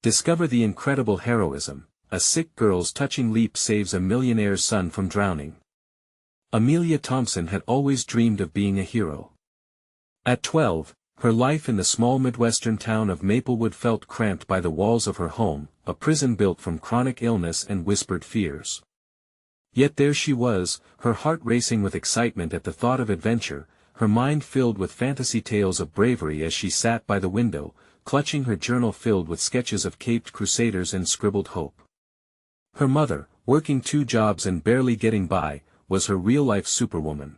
Discover the incredible heroism. A sick girl's touching leap saves a millionaire's son from drowning. Amelia Thompson had always dreamed of being a hero. At 12, her life in the small Midwestern town of Maplewood felt cramped by the walls of her home, a prison built from chronic illness and whispered fears. Yet there she was, her heart racing with excitement at the thought of adventure, her mind filled with fantasy tales of bravery as she sat by the window, clutching her journal filled with sketches of caped crusaders and scribbled hope. Her mother, working 2 jobs and barely getting by, was her real-life superwoman.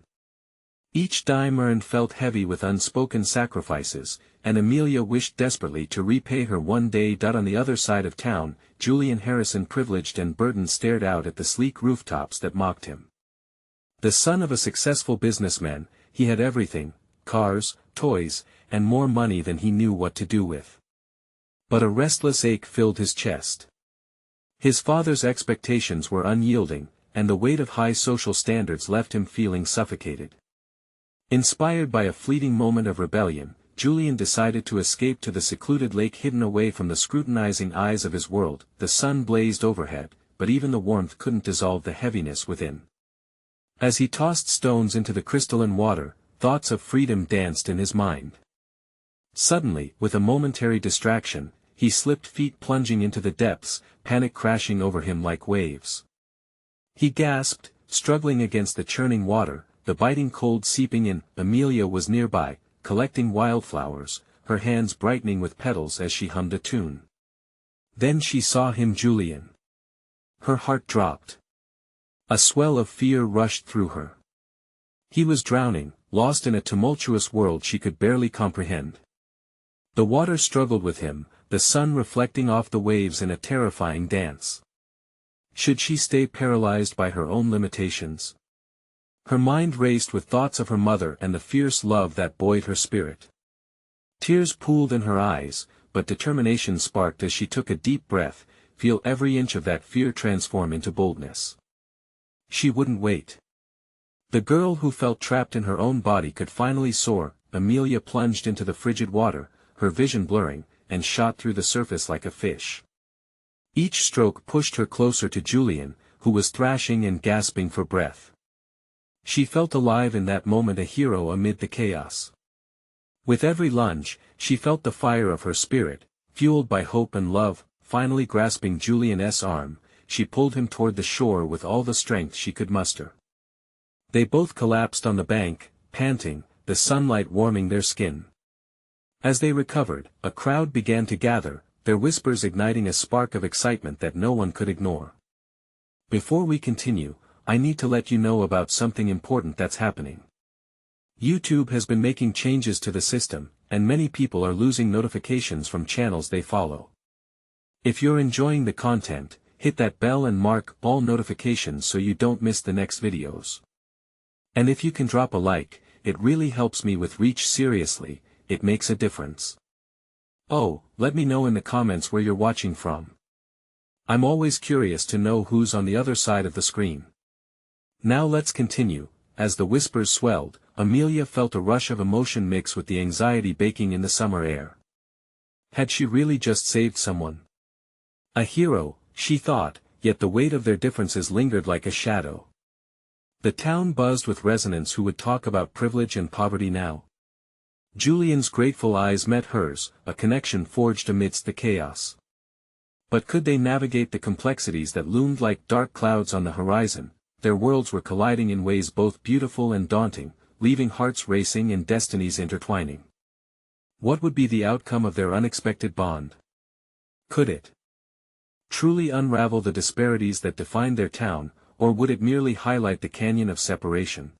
Each dime earned felt heavy with unspoken sacrifices, and Amelia wished desperately to repay her one day. On the other side of town, Julian Harrison, privileged and burdened, stared out at the sleek rooftops that mocked him. The son of a successful businessman, he had everything: cars, toys, and more money than he knew what to do with. But a restless ache filled his chest. His father's expectations were unyielding, and the weight of high social standards left him feeling suffocated. Inspired by a fleeting moment of rebellion, Julian decided to escape to the secluded lake, hidden away from the scrutinizing eyes of his world. The sun blazed overhead, but even the warmth couldn't dissolve the heaviness within. As he tossed stones into the crystalline water, thoughts of freedom danced in his mind. Suddenly, with a momentary distraction, he slipped, feet plunging into the depths, panic crashing over him like waves. He gasped, struggling against the churning water, the biting cold seeping in. Amelia was nearby, collecting wildflowers, her hands brightening with petals as she hummed a tune. Then she saw him, Julian. Her heart dropped. A swell of fear rushed through her. He was drowning, lost in a tumultuous world she could barely comprehend. The water struggled with him, the sun reflecting off the waves in a terrifying dance. Should she stay paralyzed by her own limitations? Her mind raced with thoughts of her mother and the fierce love that buoyed her spirit. Tears pooled in her eyes, but determination sparked as she took a deep breath, feel every inch of that fear transform into boldness. She wouldn't wait. The girl who felt trapped in her own body could finally soar. Amelia plunged into the frigid water, her vision blurring, and shot through the surface like a fish. Each stroke pushed her closer to Julian, who was thrashing and gasping for breath. She felt alive in that moment, a hero amid the chaos. With every lunge, she felt the fire of her spirit, fueled by hope and love. Finally grasping Julian's arm, she pulled him toward the shore with all the strength she could muster. They both collapsed on the bank, panting, the sunlight warming their skin. As they recovered, a crowd began to gather, their whispers igniting a spark of excitement that no one could ignore. Before we continue, I need to let you know about something important that's happening. YouTube has been making changes to the system, and many people are losing notifications from channels they follow. If you're enjoying the content, hit that bell and mark all notifications so you don't miss the next videos. And if you can drop a like, it really helps me with reach. Seriously, it makes a difference. Oh, let me know in the comments where you're watching from. I'm always curious to know who's on the other side of the screen. Now let's continue. As the whispers swelled, Amelia felt a rush of emotion mix with the anxiety baking in the summer air. Had she really just saved someone? A hero, she thought, yet the weight of their differences lingered like a shadow. The town buzzed with resonance who would talk about privilege and poverty now. Julian's grateful eyes met hers, a connection forged amidst the chaos. But could they navigate the complexities that loomed like dark clouds on the horizon? Their worlds were colliding in ways both beautiful and daunting, leaving hearts racing and destinies intertwining. What would be the outcome of their unexpected bond? Could it truly unravel the disparities that defined their town, or would it merely highlight the canyon of separation?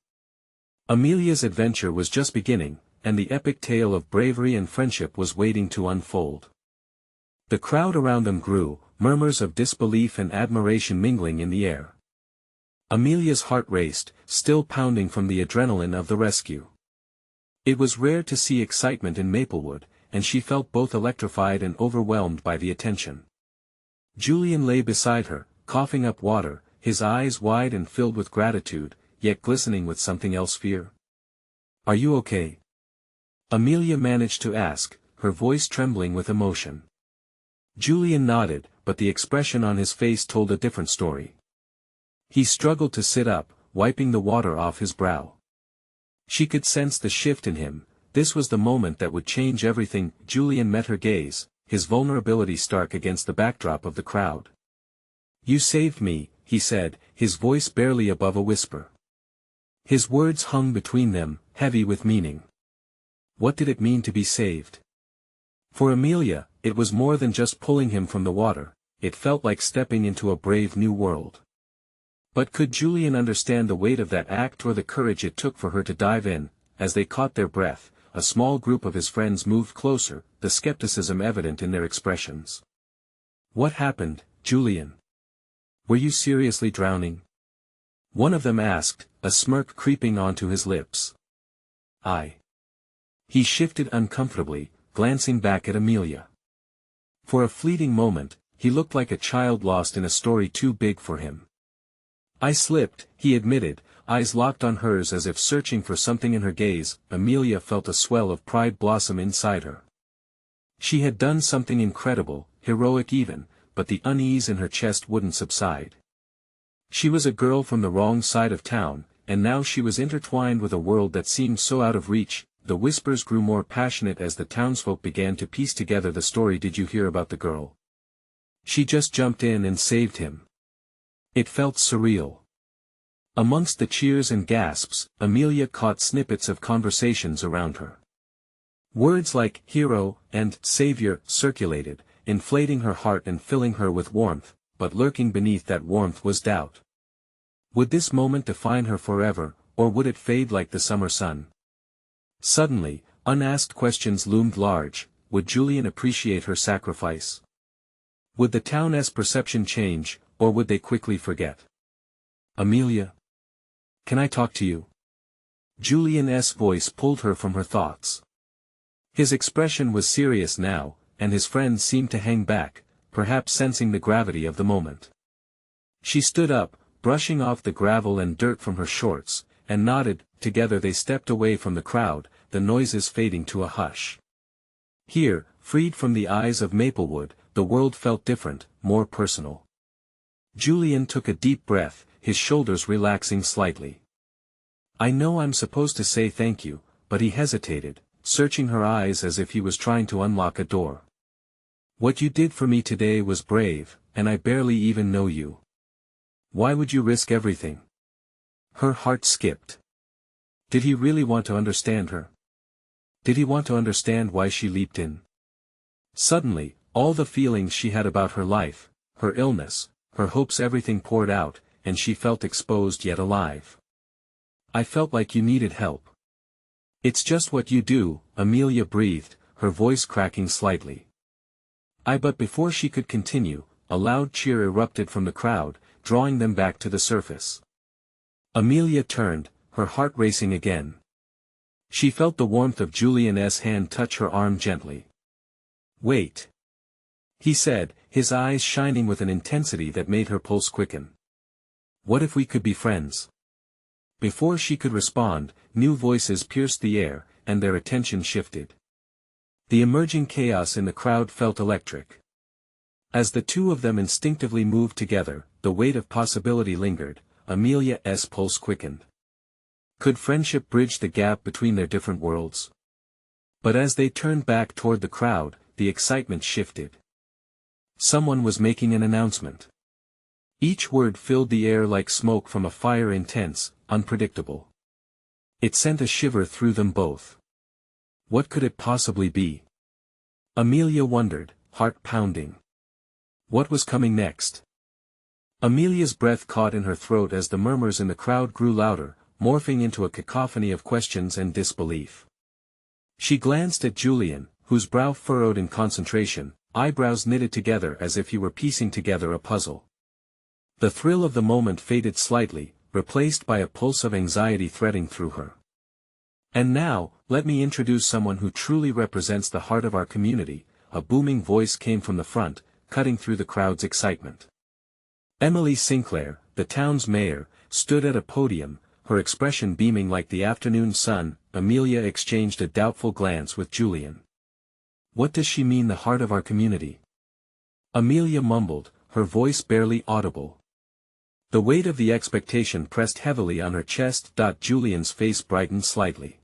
Amelia's adventure was just beginning, and the epic tale of bravery and friendship was waiting to unfold. The crowd around them grew, murmurs of disbelief and admiration mingling in the air. Amelia's heart raced, still pounding from the adrenaline of the rescue. It was rare to see excitement in Maplewood, and she felt both electrified and overwhelmed by the attention. Julian lay beside her, coughing up water, his eyes wide and filled with gratitude, yet glistening with something else: fear. "Are you okay?" Amelia managed to ask, her voice trembling with emotion. Julian nodded, but the expression on his face told a different story. He struggled to sit up, wiping the water off his brow. She could sense the shift in him. This was the moment that would change everything. Julian met her gaze, his vulnerability stark against the backdrop of the crowd. "You saved me," he said, his voice barely above a whisper. His words hung between them, heavy with meaning. What did it mean to be saved? For Amelia, it was more than just pulling him from the water, it felt like stepping into a brave new world. But could Julian understand the weight of that act or the courage it took for her to dive in? As they caught their breath, a small group of his friends moved closer, the skepticism evident in their expressions. "What happened, Julian? Were you seriously drowning?" One of them asked, a smirk creeping onto his lips. He shifted uncomfortably, glancing back at Amelia. For a fleeting moment, he looked like a child lost in a story too big for him. "I slipped," he admitted, eyes locked on hers as if searching for something in her gaze. Amelia felt a swell of pride blossom inside her. She had done something incredible, heroic even, but the unease in her chest wouldn't subside. She was a girl from the wrong side of town, and now she was intertwined with a world that seemed so out of reach. The whispers grew more passionate as the townsfolk began to piece together the story. "Did you hear about the girl? She just jumped in and saved him." It felt surreal. Amongst the cheers and gasps, Amelia caught snippets of conversations around her. Words like hero and savior circulated, inflating her heart and filling her with warmth, but lurking beneath that warmth was doubt. Would this moment define her forever, or would it fade like the summer sun? Suddenly, unasked questions loomed large. Would Julian appreciate her sacrifice? Would the town's perception change, or would they quickly forget? "Amelia? Can I talk to you?" Julian's voice pulled her from her thoughts. His expression was serious now, and his friends seemed to hang back, perhaps sensing the gravity of the moment. She stood up, brushing off the gravel and dirt from her shorts, and nodded. Together they stepped away from the crowd, the noises fading to a hush. Here, freed from the eyes of Maplewood, the world felt different, more personal. Julian took a deep breath, his shoulders relaxing slightly. "I know I'm supposed to say thank you," but he hesitated, searching her eyes as if he was trying to unlock a door. "What you did for me today was brave, and I barely even know you. Why would you risk everything?" Her heart skipped. Did he really want to understand her? Did he want to understand why she leaped in? Suddenly, all the feelings she had about her life, her illness, her hopes, everything poured out, and she felt exposed yet alive. "I felt like you needed help." "It's just what you do," Amelia breathed, her voice cracking slightly. But before she could continue, a loud cheer erupted from the crowd, drawing them back to the surface. Amelia turned, her heart racing again. She felt the warmth of Julian's hand touch her arm gently. "Wait," he said, his eyes shining with an intensity that made her pulse quicken. "What if we could be friends?" Before she could respond, new voices pierced the air, and their attention shifted. The emerging chaos in the crowd felt electric. As the two of them instinctively moved together, the weight of possibility lingered. Amelia's pulse quickened. Could friendship bridge the gap between their different worlds? But as they turned back toward the crowd, the excitement shifted. Someone was making an announcement. Each word filled the air like smoke from a fire, intense, unpredictable. It sent a shiver through them both. What could it possibly be? Amelia wondered, heart pounding. What was coming next? Amelia's breath caught in her throat as the murmurs in the crowd grew louder, morphing into a cacophony of questions and disbelief. She glanced at Julian, whose brow furrowed in concentration, eyebrows knitted together as if he were piecing together a puzzle. The thrill of the moment faded slightly, replaced by a pulse of anxiety threading through her. "And now, let me introduce someone who truly represents the heart of our community," a booming voice came from the front, cutting through the crowd's excitement. Emily Sinclair, the town's mayor, stood at a podium, her expression beaming like the afternoon sun. Amelia exchanged a doubtful glance with Julian. What does she mean, the heart of our community? Amelia mumbled, her voice barely audible. The weight of the expectation pressed heavily on her chest. Julian's face brightened slightly.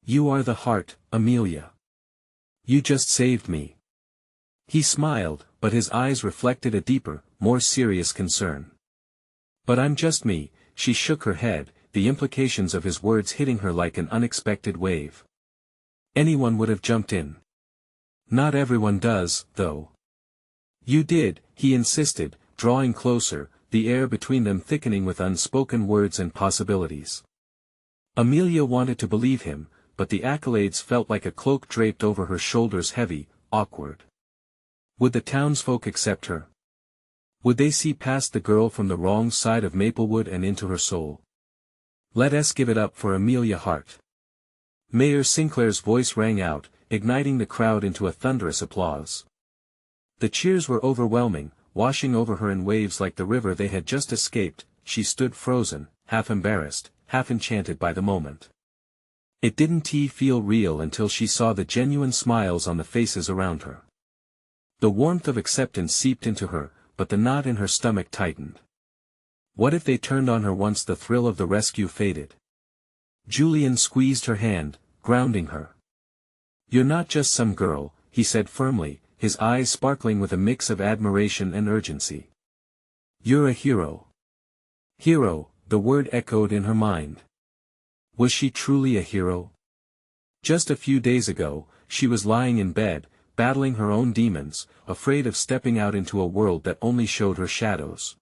You are the heart, Amelia. You just saved me. He smiled, but his eyes reflected a deeper, more serious concern. But I'm just me, she shook her head, the implications of his words hitting her like an unexpected wave. Anyone would have jumped in. Not everyone does, though. You did, he insisted, drawing closer, the air between them thickening with unspoken words and possibilities. Amelia wanted to believe him, but the accolades felt like a cloak draped over her shoulders, heavy, awkward. Would the townsfolk accept her? Would they see past the girl from the wrong side of Maplewood and into her soul? Let us give it up for Amelia Hart. Mayor Sinclair's voice rang out, igniting the crowd into a thunderous applause. The cheers were overwhelming, washing over her in waves like the river they had just escaped. She stood frozen, half embarrassed, half enchanted by the moment. It didn't feel real until she saw the genuine smiles on the faces around her. The warmth of acceptance seeped into her, but the knot in her stomach tightened. What if they turned on her once the thrill of the rescue faded? Julian squeezed her hand, grounding her. You're not just some girl, he said firmly, his eyes sparkling with a mix of admiration and urgency. You're a hero. Hero, the word echoed in her mind. Was she truly a hero? Just a few days ago, she was lying in bed, battling her own demons, afraid of stepping out into a world that only showed her shadows.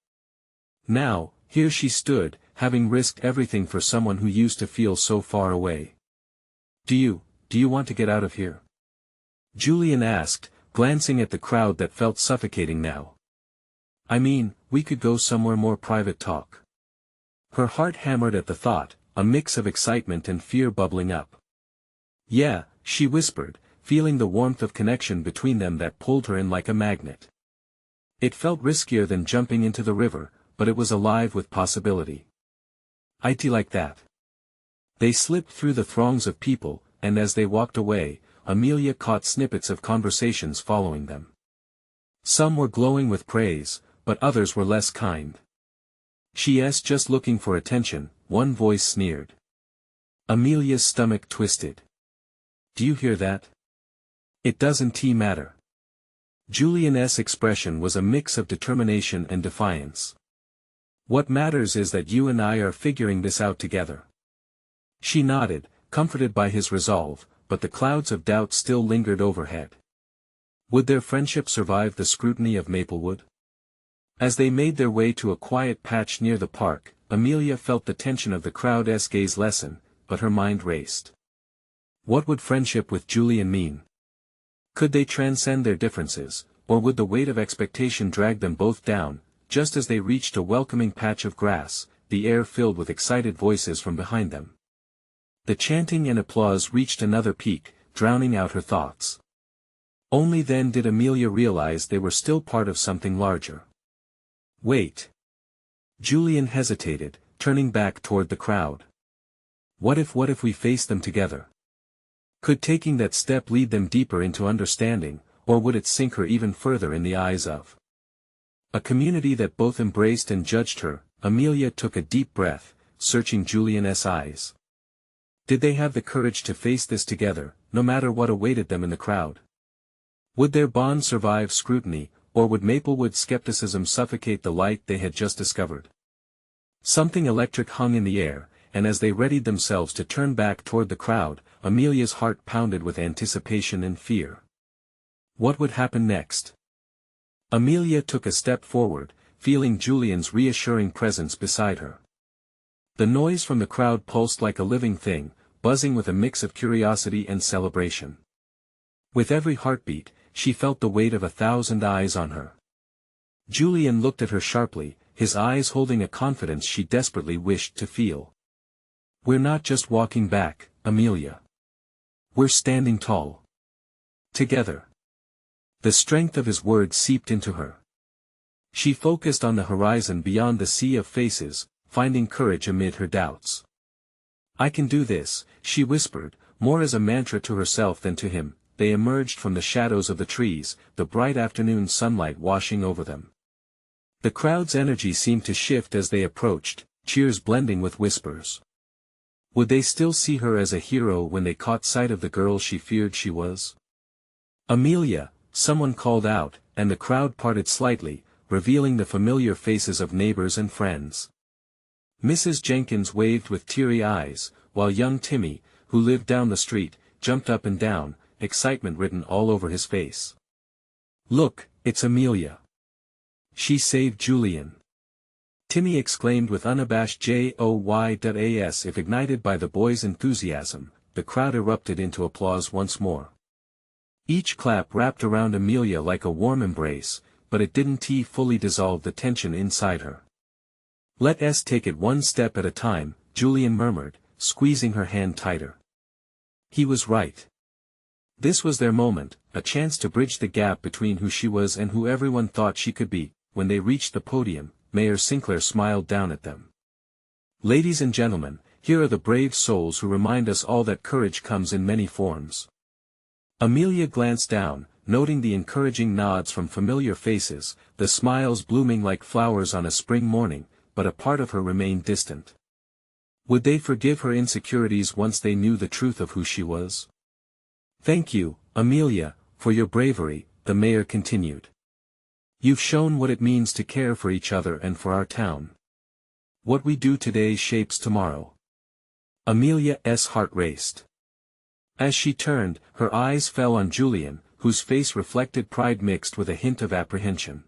Now, here she stood, having risked everything for someone who used to feel so far away. Do you want to get out of here? Julian asked, glancing at the crowd that felt suffocating now. I mean, we could go somewhere more private. Talk. Her heart hammered at the thought, a mix of excitement and fear bubbling up. Yeah, she whispered, feeling the warmth of connection between them that pulled her in like a magnet. It felt riskier than jumping into the river, but it was alive with possibility. I'd like that. They slipped through the throngs of people, and as they walked away, Amelia caught snippets of conversations following them. Some were glowing with praise, but others were less kind. She's just looking for attention, one voice sneered. Amelia's stomach twisted. Do you hear that? It doesn't matter. Julian's expression was a mix of determination and defiance. What matters is that you and I are figuring this out together. She nodded, comforted by his resolve, but the clouds of doubt still lingered overhead. Would their friendship survive the scrutiny of Maplewood? As they made their way to a quiet patch near the park, Amelia felt the tension of the crowd's gaze lessen, but her mind raced. What would friendship with Julian mean? Could they transcend their differences, or would the weight of expectation drag them both down? Just as they reached a welcoming patch of grass, the air filled with excited voices from behind them. The chanting and applause reached another peak, drowning out her thoughts. Only then did Amelia realize they were still part of something larger. Wait. Julian hesitated, turning back toward the crowd. What if we face them together? Could taking that step lead them deeper into understanding, or would it sink her even further in the eyes of a community that both embraced and judged her? Amelia took a deep breath, searching Julian's eyes. Did they have the courage to face this together, no matter what awaited them in the crowd? Would their bond survive scrutiny, or would Maplewood skepticism suffocate the light they had just discovered? Something electric hung in the air, and as they readied themselves to turn back toward the crowd, Amelia's heart pounded with anticipation and fear. What would happen next? Amelia took a step forward, feeling Julian's reassuring presence beside her. The noise from the crowd pulsed like a living thing, buzzing with a mix of curiosity and celebration. With every heartbeat, she felt the weight of 1,000 eyes on her. Julian looked at her sharply, his eyes holding a confidence she desperately wished to feel. We're not just walking back, Amelia. We're standing tall. Together. The strength of his words seeped into her. She focused on the horizon beyond the sea of faces, finding courage amid her doubts. I can do this, she whispered, more as a mantra to herself than to him. they emerged from the shadows of the trees, the bright afternoon sunlight washing over them. The crowd's energy seemed to shift as they approached, cheers blending with whispers. Would they still see her as a hero when they caught sight of the girl she feared she was? Amelia, someone called out, and the crowd parted slightly, revealing the familiar faces of neighbors and friends. Mrs. Jenkins waved with teary eyes, while young Timmy, who lived down the street, jumped up and down, excitement written all over his face. "Look, it's Amelia. She saved Julian!" Timmy exclaimed with unabashed joy. If ignited by the boy's enthusiasm, the crowd erupted into applause once more. Each clap wrapped around Amelia like a warm embrace, but it didn't fully dissolve the tension inside her. "Let us take it one step at a time," Julian murmured, squeezing her hand tighter. He was right. This was their moment, a chance to bridge the gap between who she was and who everyone thought she could be. When they reached the podium, Mayor Sinclair smiled down at them. "Ladies and gentlemen, here are the brave souls who remind us all that courage comes in many forms." Amelia glanced down, noting the encouraging nods from familiar faces, the smiles blooming like flowers on a spring morning, but a part of her remained distant. Would they forgive her insecurities once they knew the truth of who she was? "Thank you, Amelia, for your bravery," the mayor continued. "You've shown what it means to care for each other and for our town. What we do today shapes tomorrow." Amelia's heart raced. As she turned, her eyes fell on Julian, whose face reflected pride mixed with a hint of apprehension.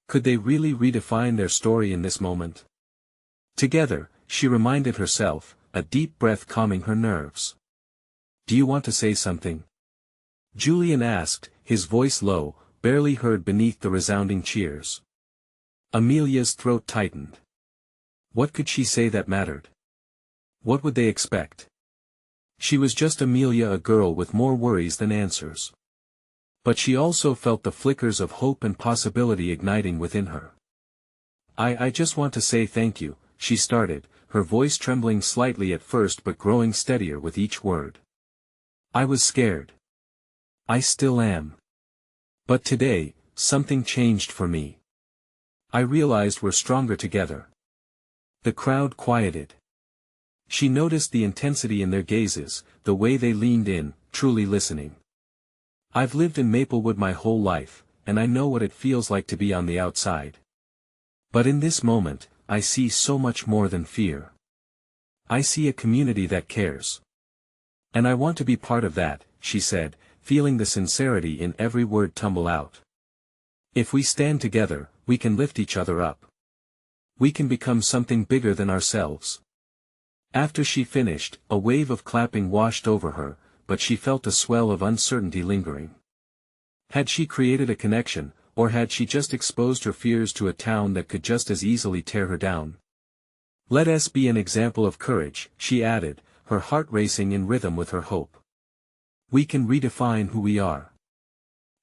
Could they really redefine their story in this moment? Together, she reminded herself, a deep breath calming her nerves. "Do you want to say something?" Julian asked, his voice low, barely heard beneath the resounding cheers. Amelia's throat tightened. What could she say that mattered? What would they expect? She was just Amelia, a girl with more worries than answers. But she also felt the flickers of hope and possibility igniting within her. I just want to say thank you," she started, her voice trembling slightly at first but growing steadier with each word. "I was scared. I still am. But today, something changed for me. I realized we're stronger together." The crowd quieted. She noticed the intensity in their gazes, the way they leaned in, truly listening. "I've lived in Maplewood my whole life, and I know what it feels like to be on the outside. But in this moment, I see so much more than fear. I see a community that cares. And I want to be part of that," she said, feeling the sincerity in every word tumble out. "If we stand together, we can lift each other up. We can become something bigger than ourselves." After she finished, a wave of clapping washed over her, but she felt a swell of uncertainty lingering. Had she created a connection, or had she just exposed her fears to a town that could just as easily tear her down? "Let us be an example of courage," she added, her heart racing in rhythm with her hope. "We can redefine who we are."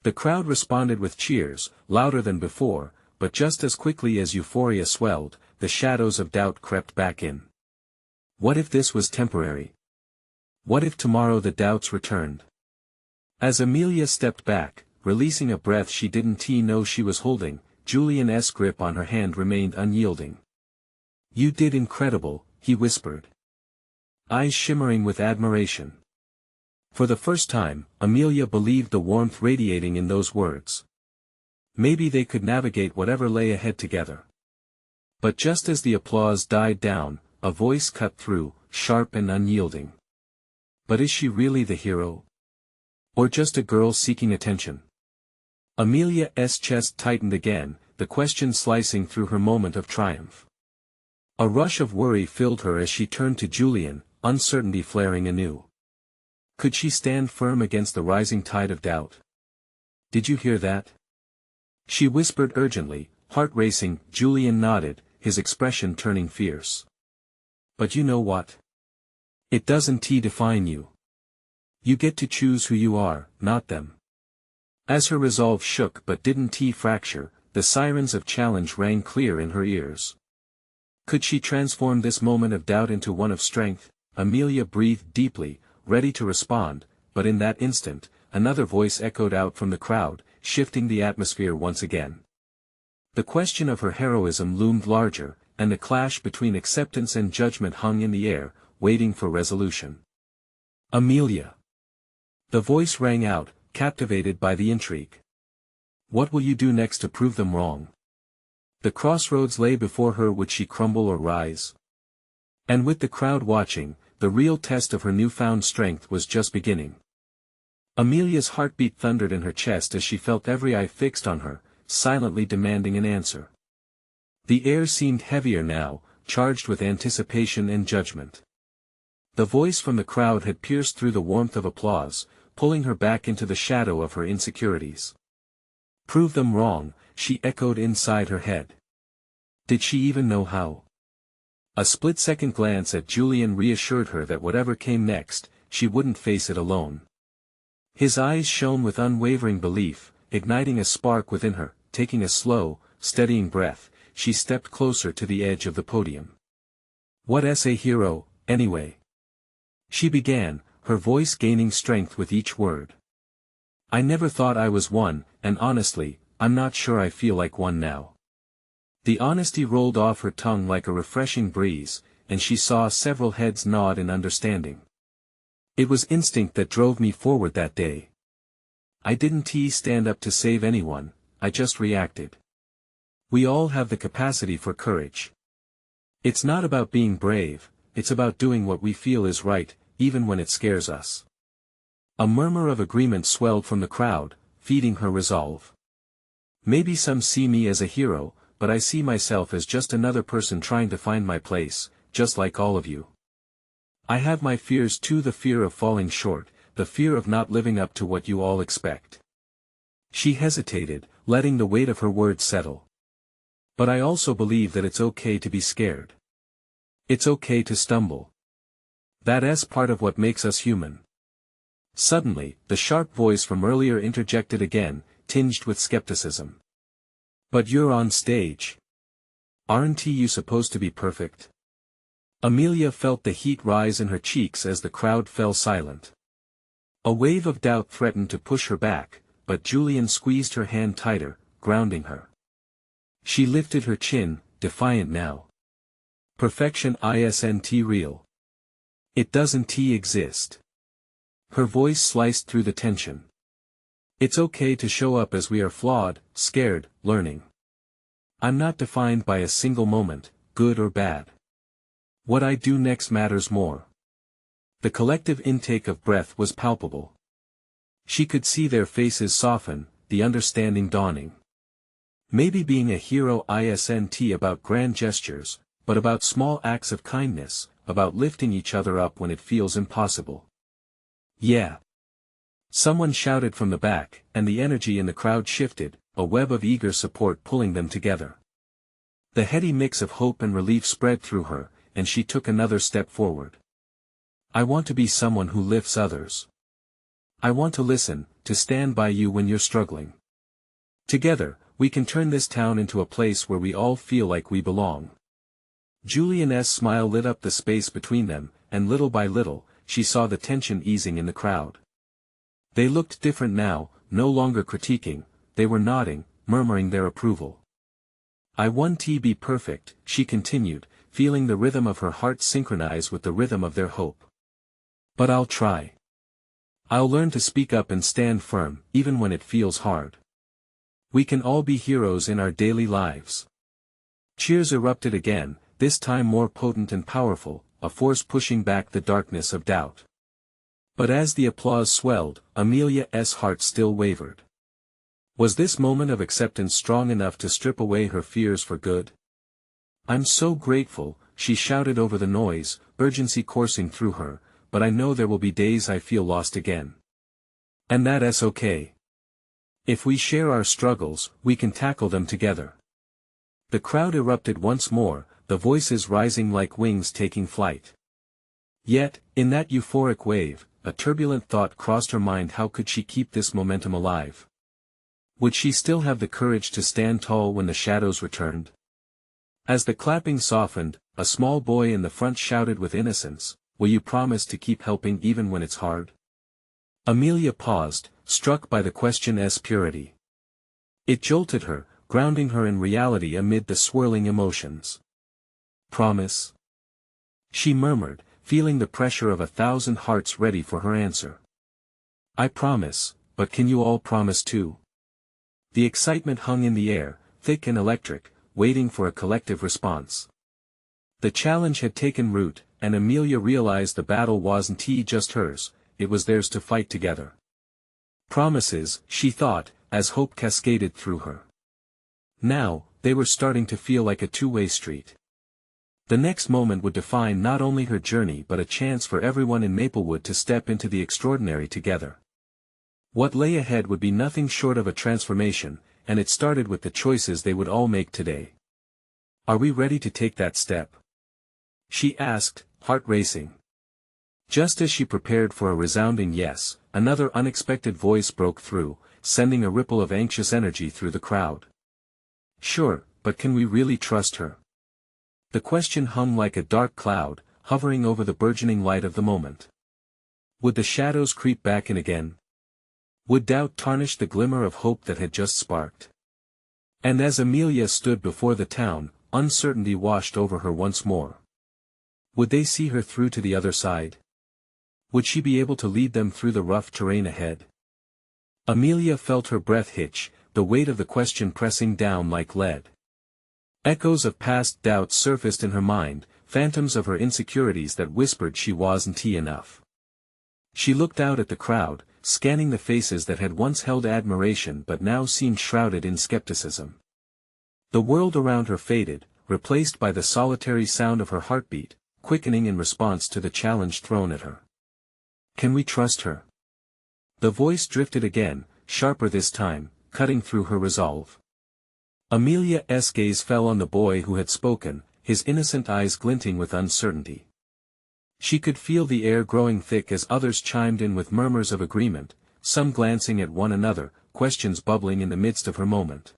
The crowd responded with cheers, louder than before, but just as quickly as euphoria swelled, the shadows of doubt crept back in. What if this was temporary? What if tomorrow the doubts returned? As Amelia stepped back, releasing a breath she didn't know she was holding, Julian's grip on her hand remained unyielding. "You did incredible," he whispered, eyes shimmering with admiration. For the first time, Amelia believed the warmth radiating in those words. Maybe they could navigate whatever lay ahead together. But just as the applause died down, a voice cut through, sharp and unyielding. "But is she really the hero? Or just a girl seeking attention?" Amelia's chest tightened again, the question slicing through her moment of triumph. A rush of worry filled her as she turned to Julian, uncertainty flaring anew. Could she stand firm against the rising tide of doubt? "Did you hear that?" she whispered urgently, heart racing. Julian nodded, his expression turning fierce. "But you know what? It doesn't define you. You get to choose who you are, not them." As her resolve shook but didn't fracture, the sirens of challenge rang clear in her ears. Could she transform this moment of doubt into one of strength? Amelia breathed deeply, ready to respond, but in that instant, another voice echoed out from the crowd, shifting the atmosphere once again. The question of her heroism loomed larger, and the clash between acceptance and judgment hung in the air, waiting for resolution. Amelia. The voice rang out, captivated by the intrigue. What will you do next to prove them wrong? The crossroads lay before her. Would she crumble or rise? And with the crowd watching, the real test of her newfound strength was just beginning. Amelia's heartbeat thundered in her chest as she felt every eye fixed on her, silently demanding an answer. The air seemed heavier now, charged with anticipation and judgment. The voice from the crowd had pierced through the warmth of applause, pulling her back into the shadow of her insecurities. Prove them wrong, she echoed inside her head. Did she even know how? A split-second glance at Julian reassured her that whatever came next, she wouldn't face it alone. His eyes shone with unwavering belief, igniting a spark within her. Taking a slow, steadying breath, she stepped closer to the edge of the podium. What's a hero, anyway? She began, her voice gaining strength with each word. I never thought I was one, and honestly, I'm not sure I feel like one now. The honesty rolled off her tongue like a refreshing breeze, and she saw several heads nod in understanding. It was instinct that drove me forward that day. I didn't stand up to save anyone, I just reacted. We all have the capacity for courage. It's not about being brave, it's about doing what we feel is right, even when it scares us. A murmur of agreement swelled from the crowd, feeding her resolve. Maybe some see me as a hero, but I see myself as just another person trying to find my place, just like all of you. I have my fears too, the fear of falling short, the fear of not living up to what you all expect. She hesitated, letting the weight of her words settle. But I also believe that it's okay to be scared. It's okay to stumble. That's part of what makes us human. Suddenly, the sharp voice from earlier interjected again, tinged with skepticism. But you're on stage. Aren't you supposed to be perfect? Amelia felt the heat rise in her cheeks as the crowd fell silent. A wave of doubt threatened to push her back, but Julian squeezed her hand tighter, grounding her. She lifted her chin, defiant now. Perfection isn't real. It doesn't exist. Her voice sliced through the tension. It's okay to show up as we are, flawed, scared, learning. I'm not defined by a single moment, good or bad. What I do next matters more. The collective intake of breath was palpable. She could see their faces soften, the understanding dawning. Maybe being a hero isn't about grand gestures, but about small acts of kindness, about lifting each other up when it feels impossible. Yeah. Someone shouted from the back, and the energy in the crowd shifted, a web of eager support pulling them together. The heady mix of hope and relief spread through her, and she took another step forward. I want to be someone who lifts others. I want to listen, to stand by you when you're struggling. Together, we can turn this town into a place where we all feel like we belong. Julian's smile lit up the space between them, and little by little, she saw the tension easing in the crowd. They looked different now, no longer critiquing, they were nodding, murmuring their approval. I want to be perfect, she continued, feeling the rhythm of her heart synchronize with the rhythm of their hope. But I'll try. I'll learn to speak up and stand firm, even when it feels hard. We can all be heroes in our daily lives. Cheers erupted again, this time more potent and powerful, a force pushing back the darkness of doubt. But as the applause swelled, Amelia's heart still wavered. Was this moment of acceptance strong enough to strip away her fears for good? I'm so grateful, she shouted over the noise, urgency coursing through her, but I know there will be days I feel lost again. And that's okay. If we share our struggles, we can tackle them together. The crowd erupted once more, the voices rising like wings taking flight. Yet, in that euphoric wave, a turbulent thought crossed her mind: how could she keep this momentum alive? Would she still have the courage to stand tall when the shadows returned? As the clapping softened, a small boy in the front shouted with innocence, will you promise to keep helping even when it's hard? Amelia paused, struck by the question's purity. It jolted her, grounding her in reality amid the swirling emotions. "Promise?" she murmured, feeling the pressure of 1,000 hearts ready for her answer. "I promise, but can you all promise too?" The excitement hung in the air, thick and electric, waiting for a collective response. The challenge had taken root, and Amelia realized the battle wasn't just hers, it was theirs to fight together. Promises, she thought, as hope cascaded through her. Now, they were starting to feel like a two-way street. The next moment would define not only her journey but a chance for everyone in Maplewood to step into the extraordinary together. What lay ahead would be nothing short of a transformation, and it started with the choices they would all make today. "Are we ready to take that step?" she asked, heart racing. Just as she prepared for a resounding yes, another unexpected voice broke through, sending a ripple of anxious energy through the crowd. "Sure, but can we really trust her?" The question hung like a dark cloud, hovering over the burgeoning light of the moment. Would the shadows creep back in again? Would doubt tarnish the glimmer of hope that had just sparked? And as Amelia stood before the town, uncertainty washed over her once more. Would they see her through to the other side? Would she be able to lead them through the rough terrain ahead? Amelia felt her breath hitch, the weight of the question pressing down like lead. Echoes of past doubts surfaced in her mind, phantoms of her insecurities that whispered she wasn't enough. She looked out at the crowd, scanning the faces that had once held admiration but now seemed shrouded in skepticism. The world around her faded, replaced by the solitary sound of her heartbeat, quickening in response to the challenge thrown at her. "Can we trust her?" The voice drifted again, sharper this time, cutting through her resolve. Amelia's gaze fell on the boy who had spoken, his innocent eyes glinting with uncertainty. She could feel the air growing thick as others chimed in with murmurs of agreement, some glancing at one another, questions bubbling in the midst of her moment.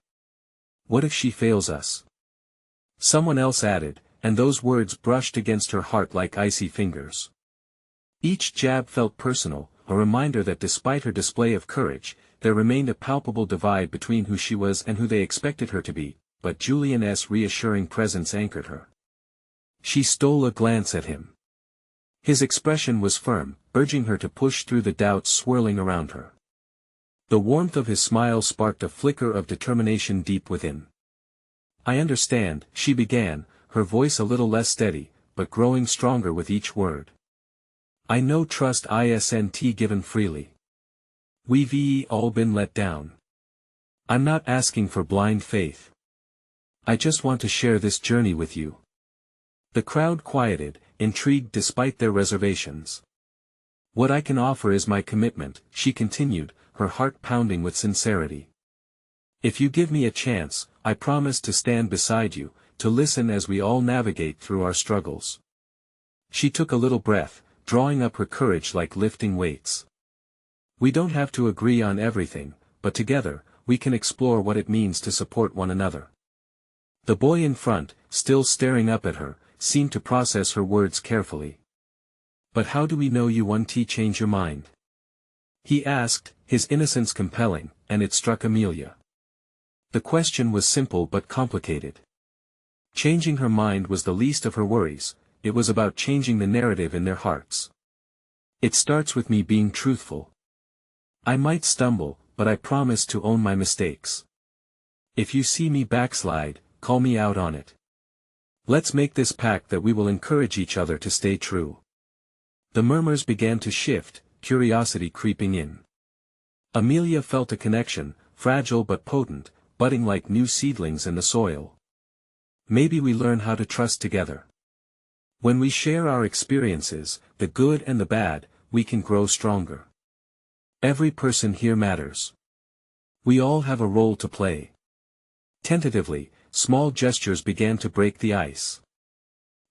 "What if she fails us?" someone else added, and those words brushed against her heart like icy fingers. Each jab felt personal, a reminder that despite her display of courage, there remained a palpable divide between who she was and who they expected her to be, but Julian's reassuring presence anchored her. She stole a glance at him. His expression was firm, urging her to push through the doubts swirling around her. The warmth of his smile sparked a flicker of determination deep within. "I understand," she began, her voice a little less steady, but growing stronger with each word. "I know trust isn't given freely. We've all been let down. I'm not asking for blind faith. I just want to share this journey with you." The crowd quieted, intrigued despite their reservations. "What I can offer is my commitment," she continued, her heart pounding with sincerity. "If you give me a chance, I promise to stand beside you, to listen as we all navigate through our struggles." She took a little breath, drawing up her courage like lifting weights. "We don't have to agree on everything, but together, we can explore what it means to support one another." The boy in front, still staring up at her, seemed to process her words carefully. "But how do we know you won't change your mind?" he asked, his innocence compelling, and it struck Amelia. The question was simple but complicated. Changing her mind was the least of her worries, it was about changing the narrative in their hearts. "It starts with me being truthful. I might stumble, but I promise to own my mistakes. If you see me backslide, call me out on it. Let's make this pact that we will encourage each other to stay true." The murmurs began to shift, curiosity creeping in. Amelia felt a connection, fragile but potent, budding like new seedlings in the soil. Maybe we learn how to trust together. When we share our experiences, the good and the bad, we can grow stronger. Every person here matters. We all have a role to play. Tentatively, small gestures began to break the ice.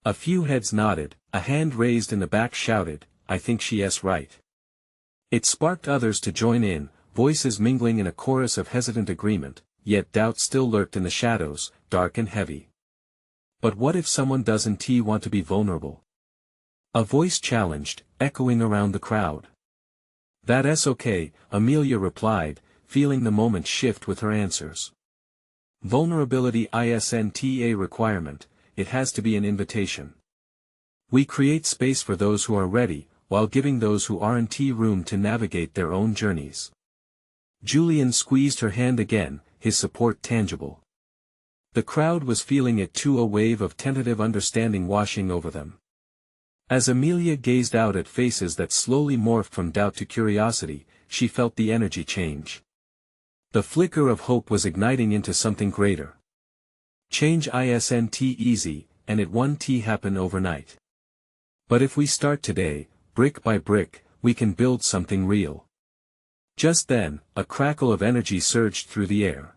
A few heads nodded, a hand raised in the back shouted, "I think she's right." It sparked others to join in, voices mingling in a chorus of hesitant agreement, yet doubt still lurked in the shadows, dark and heavy. "But what if someone doesn't want to be vulnerable?" a voice challenged, echoing around the crowd. That's okay, Amelia replied, feeling the moment shift with her answers. Vulnerability isn't a requirement, it has to be an invitation. We create space for those who are ready, while giving those who aren't room to navigate their own journeys. Julian squeezed her hand again, his support tangible. The crowd was feeling it too, a wave of tentative understanding washing over them. As Amelia gazed out at faces that slowly morphed from doubt to curiosity, she felt the energy change. The flicker of hope was igniting into something greater. Change isn't easy, and it won't happen overnight. But if we start today, brick by brick, we can build something real. Just then, a crackle of energy surged through the air.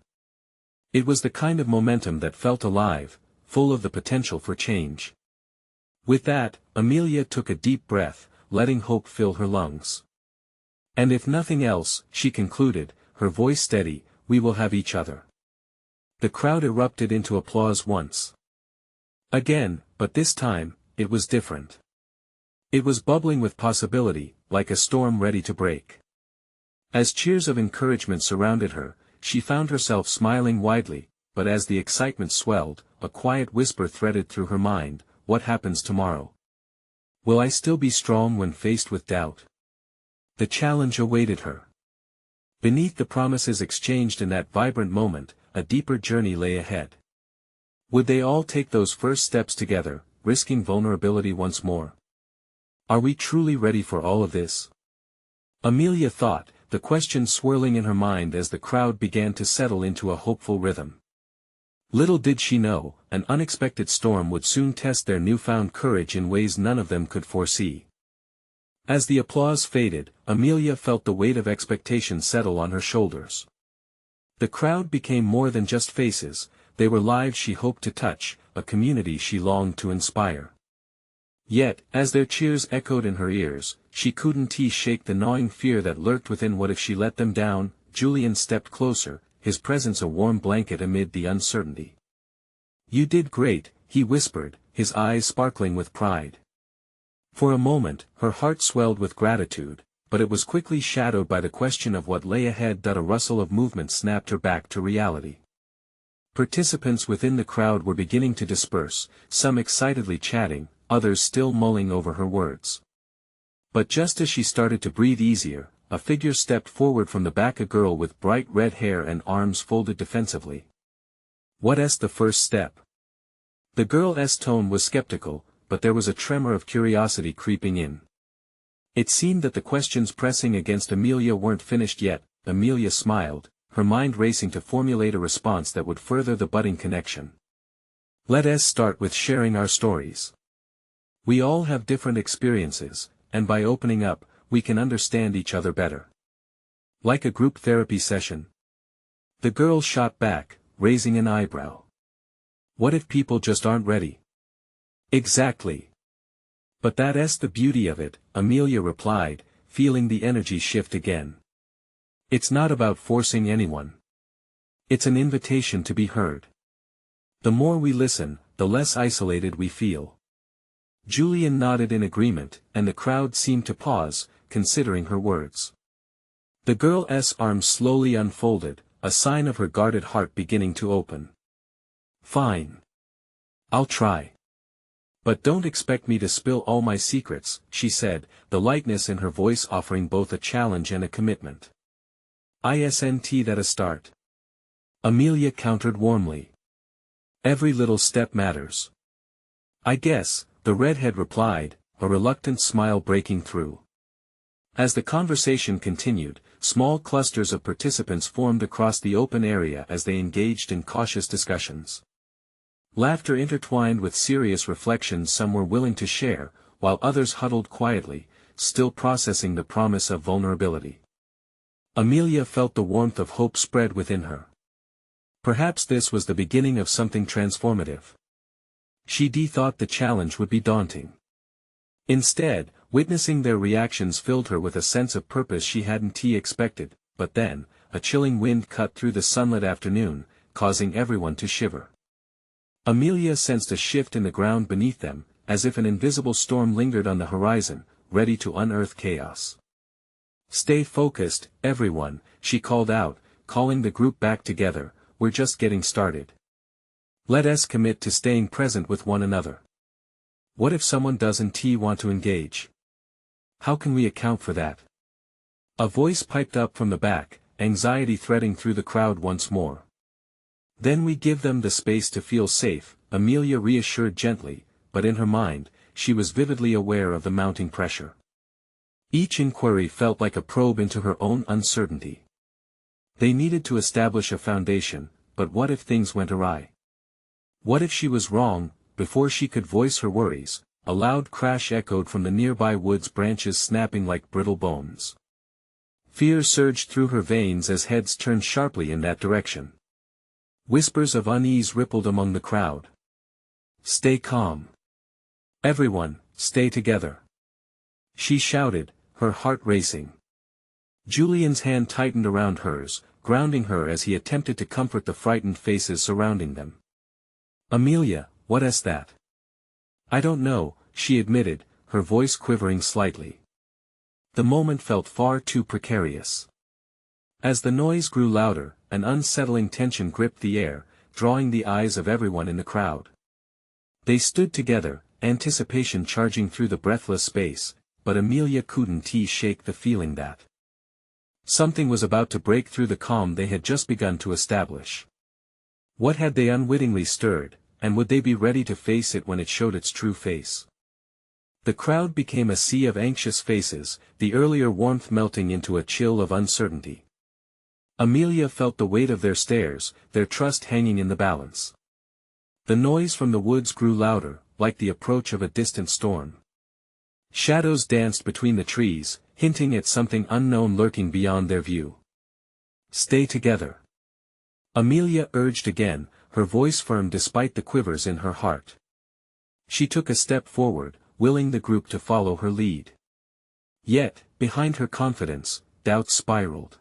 It was the kind of momentum that felt alive, full of the potential for change. With that, Amelia took a deep breath, letting hope fill her lungs. And if nothing else, she concluded, her voice steady, we will have each other. The crowd erupted into applause once again, but this time, it was different. It was bubbling with possibility, like a storm ready to break. As cheers of encouragement surrounded her, she found herself smiling widely, but as the excitement swelled, a quiet whisper threaded through her mind, what happens tomorrow? Will I still be strong when faced with doubt? The challenge awaited her. Beneath the promises exchanged in that vibrant moment, a deeper journey lay ahead. Would they all take those first steps together, risking vulnerability once more? Are we truly ready for all of this? Amelia thought, the question swirling in her mind as the crowd began to settle into a hopeful rhythm. Little did she know, an unexpected storm would soon test their newfound courage in ways none of them could foresee. As the applause faded, Amelia felt the weight of expectation settle on her shoulders. The crowd became more than just faces, they were lives she hoped to touch, a community she longed to inspire. Yet, as their cheers echoed in her ears, she couldn't shake the gnawing fear that lurked within. What if she let them down? Julian stepped closer, his presence a warm blanket amid the uncertainty. You did great, he whispered, his eyes sparkling with pride. For a moment, her heart swelled with gratitude, but it was quickly shadowed by the question of what lay ahead. A rustle of movement snapped her back to reality. Participants within the crowd were beginning to disperse, some excitedly chatting, others still mulling over her words. But just as she started to breathe easier, a figure stepped forward from the back, a girl with bright red hair and arms folded defensively. What's the first step? The girl's tone was skeptical, but there was a tremor of curiosity creeping in. It seemed that the questions pressing against Amelia weren't finished yet. Amelia smiled, her mind racing to formulate a response that would further the budding connection. Let's start with sharing our stories. We all have different experiences, and by opening up, we can understand each other better. Like a group therapy session. The girl shot back, raising an eyebrow. What if people just aren't ready? Exactly. But that's the beauty of it, Amelia replied, feeling the energy shift again. It's not about forcing anyone. It's an invitation to be heard. The more we listen, the less isolated we feel. Julian nodded in agreement, and the crowd seemed to pause, considering her words. The girl's arms slowly unfolded, a sign of her guarded heart beginning to open. Fine. I'll try. But don't expect me to spill all my secrets, she said, the lightness in her voice offering both a challenge and a commitment. Isn't that a start? Amelia countered warmly. Every little step matters. I guess, the redhead replied, a reluctant smile breaking through. As the conversation continued, small clusters of participants formed across the open area as they engaged in cautious discussions. Laughter intertwined with serious reflections. Some were willing to share, while others huddled quietly, still processing the promise of vulnerability. Amelia felt the warmth of hope spread within her. Perhaps this was the beginning of something transformative. She thought the challenge would be daunting. Instead, witnessing their reactions filled her with a sense of purpose she hadn't expected, but then, a chilling wind cut through the sunlit afternoon, causing everyone to shiver. Amelia sensed a shift in the ground beneath them, as if an invisible storm lingered on the horizon, ready to unearth chaos. Stay focused, everyone, she called out, calling the group back together, we're just getting started. Let us commit to staying present with one another. What if someone doesn't want to engage? How can we account for that? A voice piped up from the back, anxiety threading through the crowd once more. Then we give them the space to feel safe, Amelia reassured gently, but in her mind, she was vividly aware of the mounting pressure. Each inquiry felt like a probe into her own uncertainty. They needed to establish a foundation, but what if things went awry? What if she was wrong? Before she could voice her worries, a loud crash echoed from the nearby woods, branches snapping like brittle bones. Fear surged through her veins as heads turned sharply in that direction. Whispers of unease rippled among the crowd. Stay calm. Everyone, stay together. She shouted, her heart racing. Julian's hand tightened around hers, grounding her as he attempted to comfort the frightened faces surrounding them. Amelia, what is that? I don't know, she admitted, her voice quivering slightly. The moment felt far too precarious. As the noise grew louder, an unsettling tension gripped the air, drawing the eyes of everyone in the crowd. They stood together, anticipation charging through the breathless space, but Amelia couldn't shake the feeling that something was about to break through the calm they had just begun to establish. What had they unwittingly stirred, and would they be ready to face it when it showed its true face? The crowd became a sea of anxious faces, the earlier warmth melting into a chill of uncertainty. Amelia felt the weight of their stares, their trust hanging in the balance. The noise from the woods grew louder, like the approach of a distant storm. Shadows danced between the trees, hinting at something unknown lurking beyond their view. Stay together. Amelia urged again, her voice firm despite the quivers in her heart. She took a step forward, willing the group to follow her lead. Yet, behind her confidence, doubts spiraled.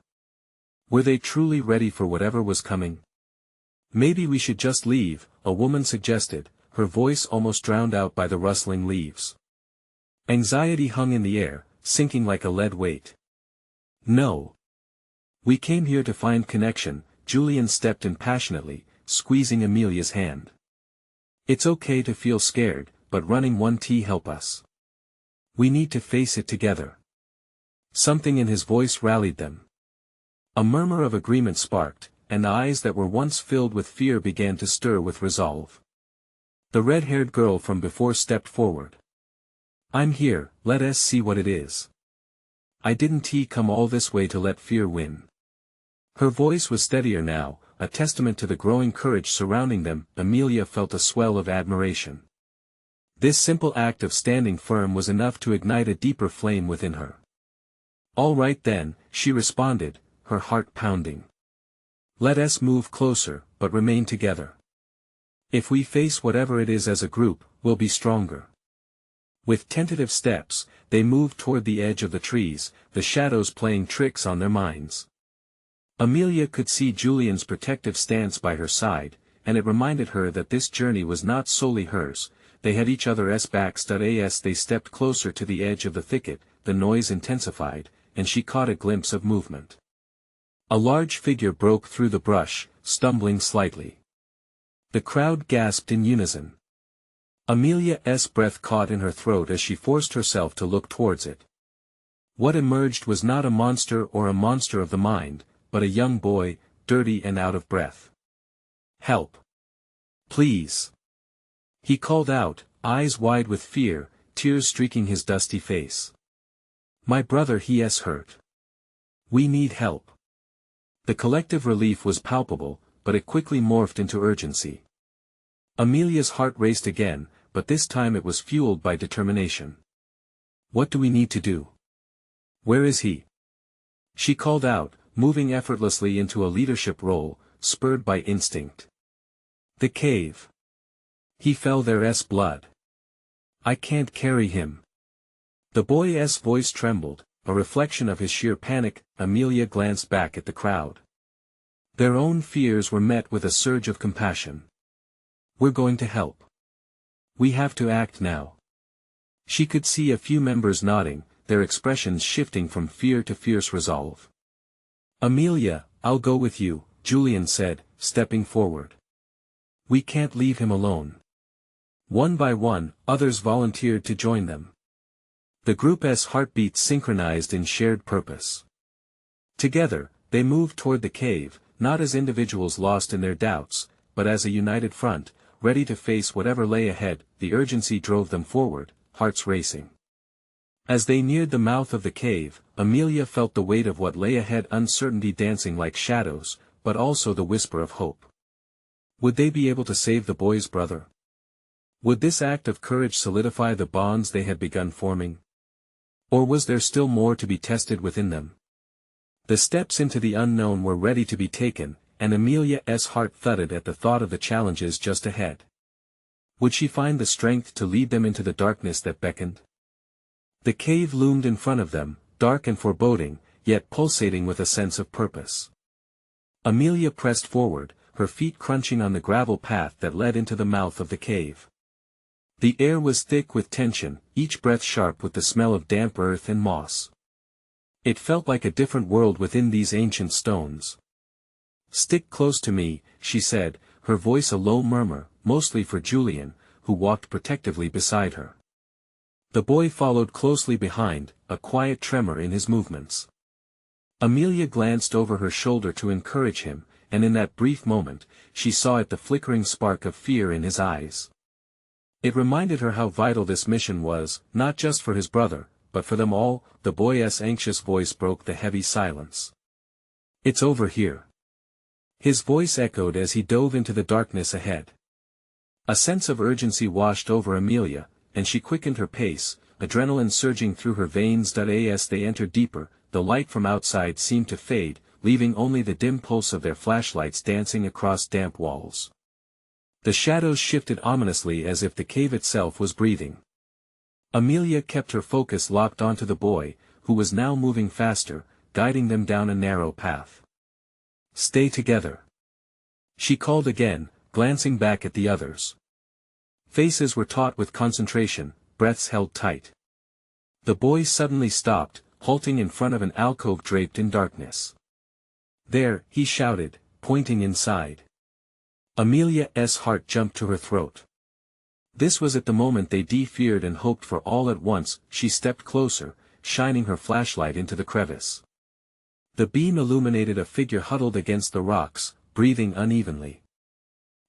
Were they truly ready for whatever was coming? Maybe we should just leave, a woman suggested, her voice almost drowned out by the rustling leaves. Anxiety hung in the air, sinking like a lead weight. No. We came here to find connection, Julian stepped in passionately, squeezing Amelia's hand. It's okay to feel scared, but running one help us. We need to face it together. Something in his voice rallied them. A murmur of agreement sparked, and the eyes that were once filled with fear began to stir with resolve. The red-haired girl from before stepped forward. I'm here, let us see what it is. I didn't come all this way to let fear win. Her voice was steadier now, a testament to the growing courage surrounding them. Amelia felt a swell of admiration. This simple act of standing firm was enough to ignite a deeper flame within her. All right then, she responded, her heart pounding. Let us move closer, but remain together. If we face whatever it is as a group, we'll be stronger. With tentative steps, they moved toward the edge of the trees, the shadows playing tricks on their minds. Amelia could see Julian's protective stance by her side, and it reminded her that this journey was not solely hers, they had each other's backs. As they stepped closer to the edge of the thicket, the noise intensified, and she caught a glimpse of movement. A large figure broke through the brush, stumbling slightly. The crowd gasped in unison. Amelia's breath caught in her throat as she forced herself to look towards it. What emerged was not a monster or a monster of the mind, but a young boy, dirty and out of breath. Help! Please! He called out, eyes wide with fear, tears streaking his dusty face. My brother, he's hurt. We need help. The collective relief was palpable, but it quickly morphed into urgency. Amelia's heart raced again, but this time it was fueled by determination. What do we need to do? Where is he? She called out, moving effortlessly into a leadership role, spurred by instinct. The cave. He fell there's blood. I can't carry him. The boy's voice trembled, a reflection of his sheer panic. Amelia glanced back at the crowd. Their own fears were met with a surge of compassion. We're going to help. We have to act now. She could see a few members nodding, their expressions shifting from fear to fierce resolve. "Amelia, I'll go with you," Julian said, stepping forward. "We can't leave him alone." One by one, others volunteered to join them. The group's heartbeats synchronized in shared purpose. Together, they moved toward the cave, not as individuals lost in their doubts, but as a united front, ready to face whatever lay ahead. The urgency drove them forward, hearts racing. As they neared the mouth of the cave, Amelia felt the weight of what lay ahead, uncertainty dancing like shadows, but also the whisper of hope. Would they be able to save the boy's brother? Would this act of courage solidify the bonds they had begun forming? Or was there still more to be tested within them? The steps into the unknown were ready to be taken, and Amelia's heart thudded at the thought of the challenges just ahead. Would she find the strength to lead them into the darkness that beckoned? The cave loomed in front of them, dark and foreboding, yet pulsating with a sense of purpose. Amelia pressed forward, her feet crunching on the gravel path that led into the mouth of the cave. The air was thick with tension, each breath sharp with the smell of damp earth and moss. It felt like a different world within these ancient stones. "Stick close to me," she said, her voice a low murmur, mostly for Julian, who walked protectively beside her. The boy followed closely behind, a quiet tremor in his movements. Amelia glanced over her shoulder to encourage him, and in that brief moment, she saw it, the flickering spark of fear in his eyes. It reminded her how vital this mission was, not just for his brother, but for them all. The boy's anxious voice broke the heavy silence. "It's over here." His voice echoed as he dove into the darkness ahead. A sense of urgency washed over Amelia, and she quickened her pace, adrenaline surging through her veins. As they entered deeper, the light from outside seemed to fade, leaving only the dim pulse of their flashlights dancing across damp walls. The shadows shifted ominously as if the cave itself was breathing. Amelia kept her focus locked onto the boy, who was now moving faster, guiding them down a narrow path. "Stay together," she called again, glancing back at the others. Faces were taut with concentration, breaths held tight. The boy suddenly stopped, halting in front of an alcove draped in darkness. "There," he shouted, pointing inside. Amelia's heart jumped to her throat. This was at the moment they feared and hoped for. All at once, she stepped closer, shining her flashlight into the crevice. The beam illuminated a figure huddled against the rocks, breathing unevenly.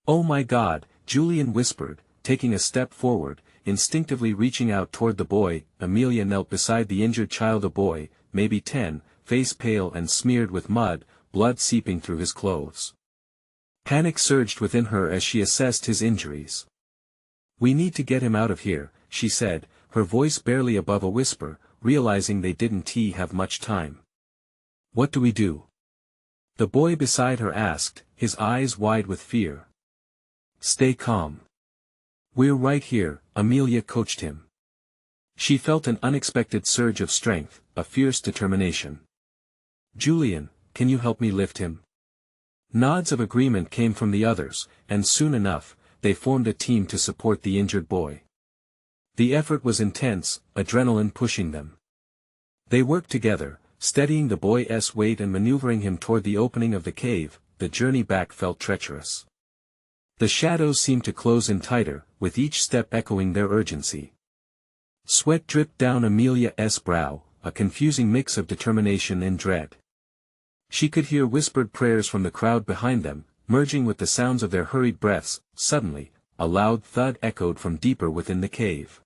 "Oh my God," Julian whispered, taking a step forward, instinctively reaching out toward the boy. Amelia knelt beside the injured child, a boy, maybe 10, face pale and smeared with mud, blood seeping through his clothes. Panic surged within her as she assessed his injuries. "We need to get him out of here," she said, her voice barely above a whisper, realizing they didn't have much time. "What do we do?" the boy beside her asked, his eyes wide with fear. "Stay calm. We're right here," Amelia coached him. She felt an unexpected surge of strength, a fierce determination. "Julian, can you help me lift him?" Nods of agreement came from the others, and soon enough, they formed a team to support the injured boy. The effort was intense, adrenaline pushing them. They worked together, steadying the boy's weight and maneuvering him toward the opening of the cave. The journey back felt treacherous. The shadows seemed to close in tighter, with each step echoing their urgency. Sweat dripped down Amelia's brow, a confusing mix of determination and dread. She could hear whispered prayers from the crowd behind them, merging with the sounds of their hurried breaths. Suddenly, a loud thud echoed from deeper within the cave.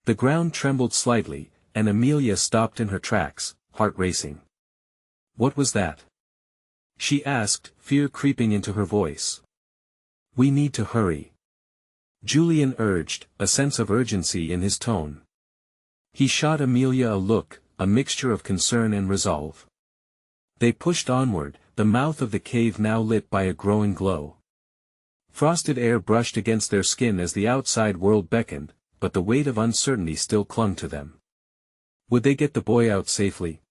The ground trembled slightly, and Amelia stopped in her tracks, heart racing. "What was that?" she asked, fear creeping into her voice. "We need to hurry," Julian urged, a sense of urgency in his tone. He shot Amelia a look, a mixture of concern and resolve. They pushed onward, the mouth of the cave now lit by a growing glow. Frosted air brushed against their skin as the outside world beckoned, but the weight of uncertainty still clung to them. Would they get the boy out safely?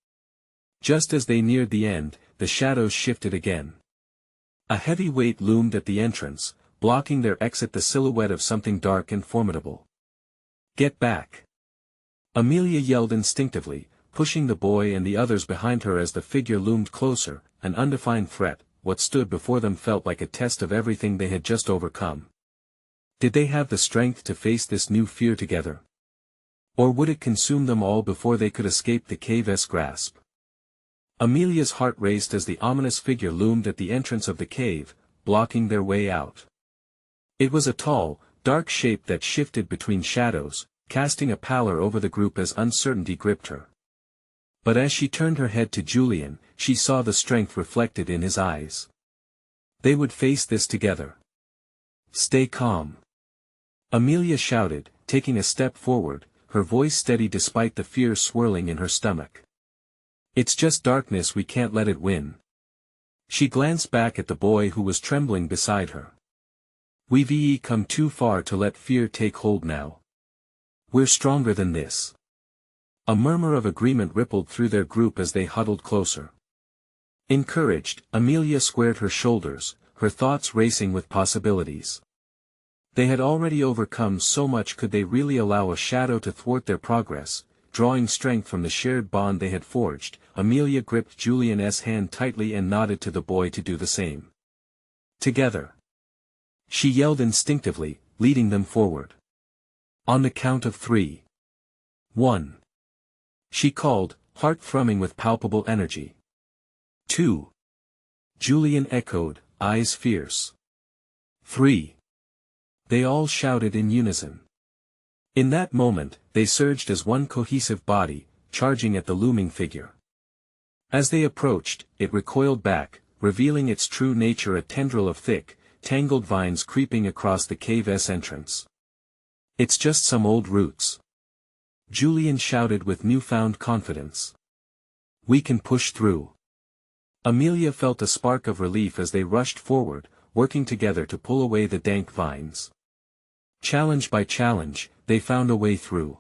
Just as they neared the end, the shadows shifted again. A heavy weight loomed at the entrance, blocking their exit, the silhouette of something dark and formidable. "Get back!" Amelia yelled instinctively, pushing the boy and the others behind her as the figure loomed closer, an undefined threat. What stood before them felt like a test of everything they had just overcome. Did they have the strength to face this new fear together? Or would it consume them all before they could escape the cave's grasp? Amelia's heart raced as the ominous figure loomed at the entrance of the cave, blocking their way out. It was a tall, dark shape that shifted between shadows, casting a pallor over the group as uncertainty gripped her. But as she turned her head to Julian, she saw the strength reflected in his eyes. They would face this together. "Stay calm," Amelia shouted, taking a step forward, her voice steady despite the fear swirling in her stomach. "It's just darkness, we can't let it win." She glanced back at the boy who was trembling beside her. "We've come too far to let fear take hold now. We're stronger than this." A murmur of agreement rippled through their group as they huddled closer. Encouraged, Amelia squared her shoulders, her thoughts racing with possibilities. They had already overcome so much, could they really allow a shadow to thwart their progress? Drawing strength from the shared bond they had forged, Amelia gripped Julian's hand tightly and nodded to the boy to do the same. "Together," she yelled instinctively, leading them forward. "On the count of 3. 1. She called, heart thrumming with palpable energy. 2. Julian echoed, eyes fierce. 3. They all shouted in unison. In that moment, they surged as one cohesive body, charging at the looming figure. As they approached, it recoiled back, revealing its true nature, a tendril of thick, tangled vines creeping across the cave's entrance. "It's just some old roots," Julian shouted with newfound confidence. "We can push through." Amelia felt a spark of relief as they rushed forward, working together to pull away the dank vines. Challenge by challenge, they found a way through.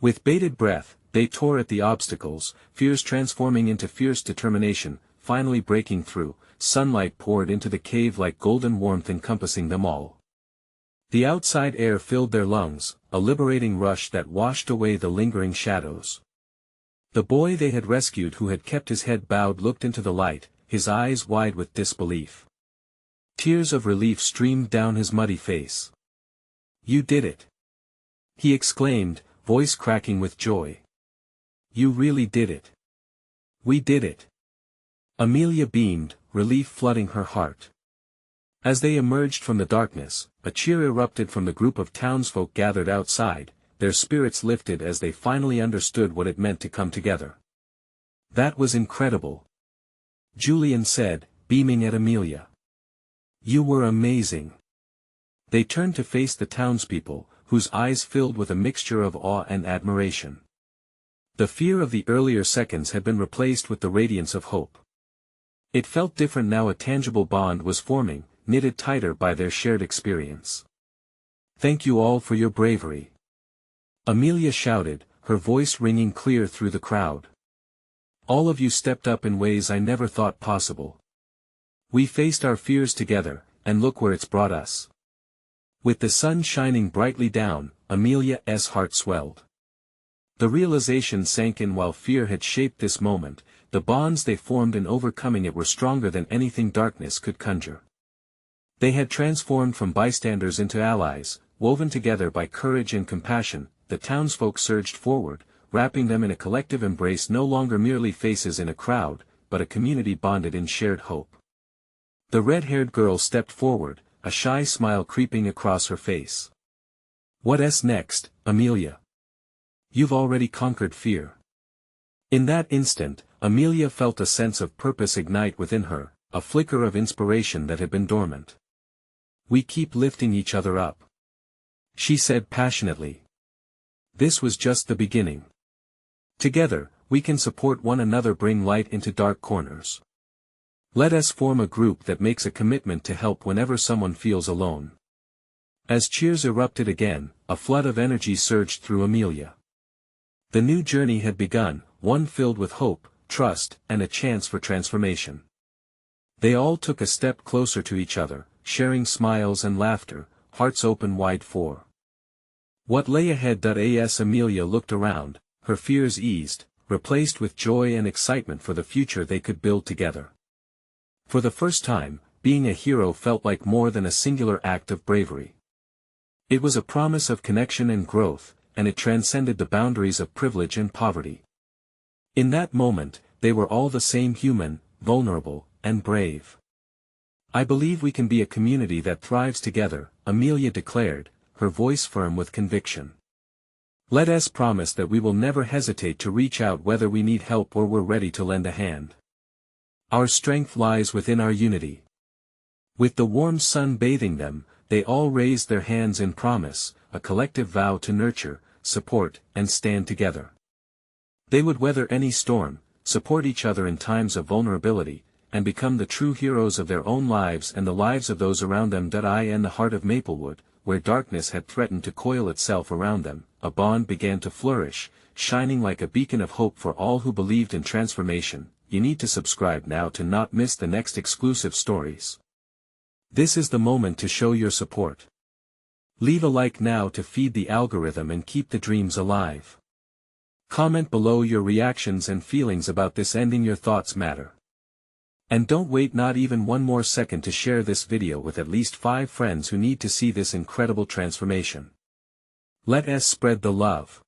With bated breath, they tore at the obstacles, fears transforming into fierce determination. Finally breaking through, sunlight poured into the cave like golden warmth encompassing them all. The outside air filled their lungs, a liberating rush that washed away the lingering shadows. The boy they had rescued, who had kept his head bowed, looked into the light, his eyes wide with disbelief. Tears of relief streamed down his muddy face. "You did it!" he exclaimed, voice cracking with joy. "You really did it. We did it." Amelia beamed, relief flooding her heart. As they emerged from the darkness, a cheer erupted from the group of townsfolk gathered outside, their spirits lifted as they finally understood what it meant to come together. "That was incredible," Julian said, beaming at Amelia. "You were amazing." They turned to face the townspeople, whose eyes filled with a mixture of awe and admiration. The fear of the earlier seconds had been replaced with the radiance of hope. It felt different now, a tangible bond was forming, knitted tighter by their shared experience. "Thank you all for your bravery," Amelia shouted, her voice ringing clear through the crowd. "All of you stepped up in ways I never thought possible. We faced our fears together, and look where it's brought us." With the sun shining brightly down, Amelia's heart swelled. The realization sank in while fear had shaped this moment, the bonds they formed in overcoming it were stronger than anything darkness could conjure. They had transformed from bystanders into allies, woven together by courage and compassion. The townsfolk surged forward, wrapping them in a collective embrace, no longer merely faces in a crowd, but a community bonded in shared hope. The red-haired girl stepped forward, a shy smile creeping across her face. "What's next, Amelia? You've already conquered fear." In that instant, Amelia felt a sense of purpose ignite within her, a flicker of inspiration that had been dormant. "We keep lifting each other up," she said passionately. "This was just the beginning. Together, we can support one another, bring light into dark corners. Let us form a group that makes a commitment to help whenever someone feels alone." As cheers erupted again, a flood of energy surged through Amelia. The new journey had begun, one filled with hope, trust, and a chance for transformation. They all took a step closer to each other, sharing smiles and laughter, hearts open wide for What lay ahead? As Amelia looked around, her fears eased, replaced with joy and excitement for the future they could build together. For the first time, being a hero felt like more than a singular act of bravery. It was a promise of connection and growth, and it transcended the boundaries of privilege and poverty. In that moment, they were all the same: human, vulnerable, and brave. "I believe we can be a community that thrives together," Amelia declared, her voice firm with conviction. "Let us promise that we will never hesitate to reach out whether we need help or we're ready to lend a hand. Our strength lies within our unity." With the warm sun bathing them, they all raised their hands in promise, a collective vow to nurture, support, and stand together. They would weather any storm, support each other in times of vulnerability, and become the true heroes of their own lives and the lives of those around them. In the heart of Maplewood, where darkness had threatened to coil itself around them, a bond began to flourish, shining like a beacon of hope for all who believed in transformation. You need to subscribe now to not miss the next exclusive stories. This is the moment to show your support. Leave a like now to feed the algorithm and keep the dreams alive. Comment below your reactions and feelings about this ending. Your thoughts matter. And don't wait not even one more second to share this video with at least 5 friends who need to see this incredible transformation. Let us spread the love.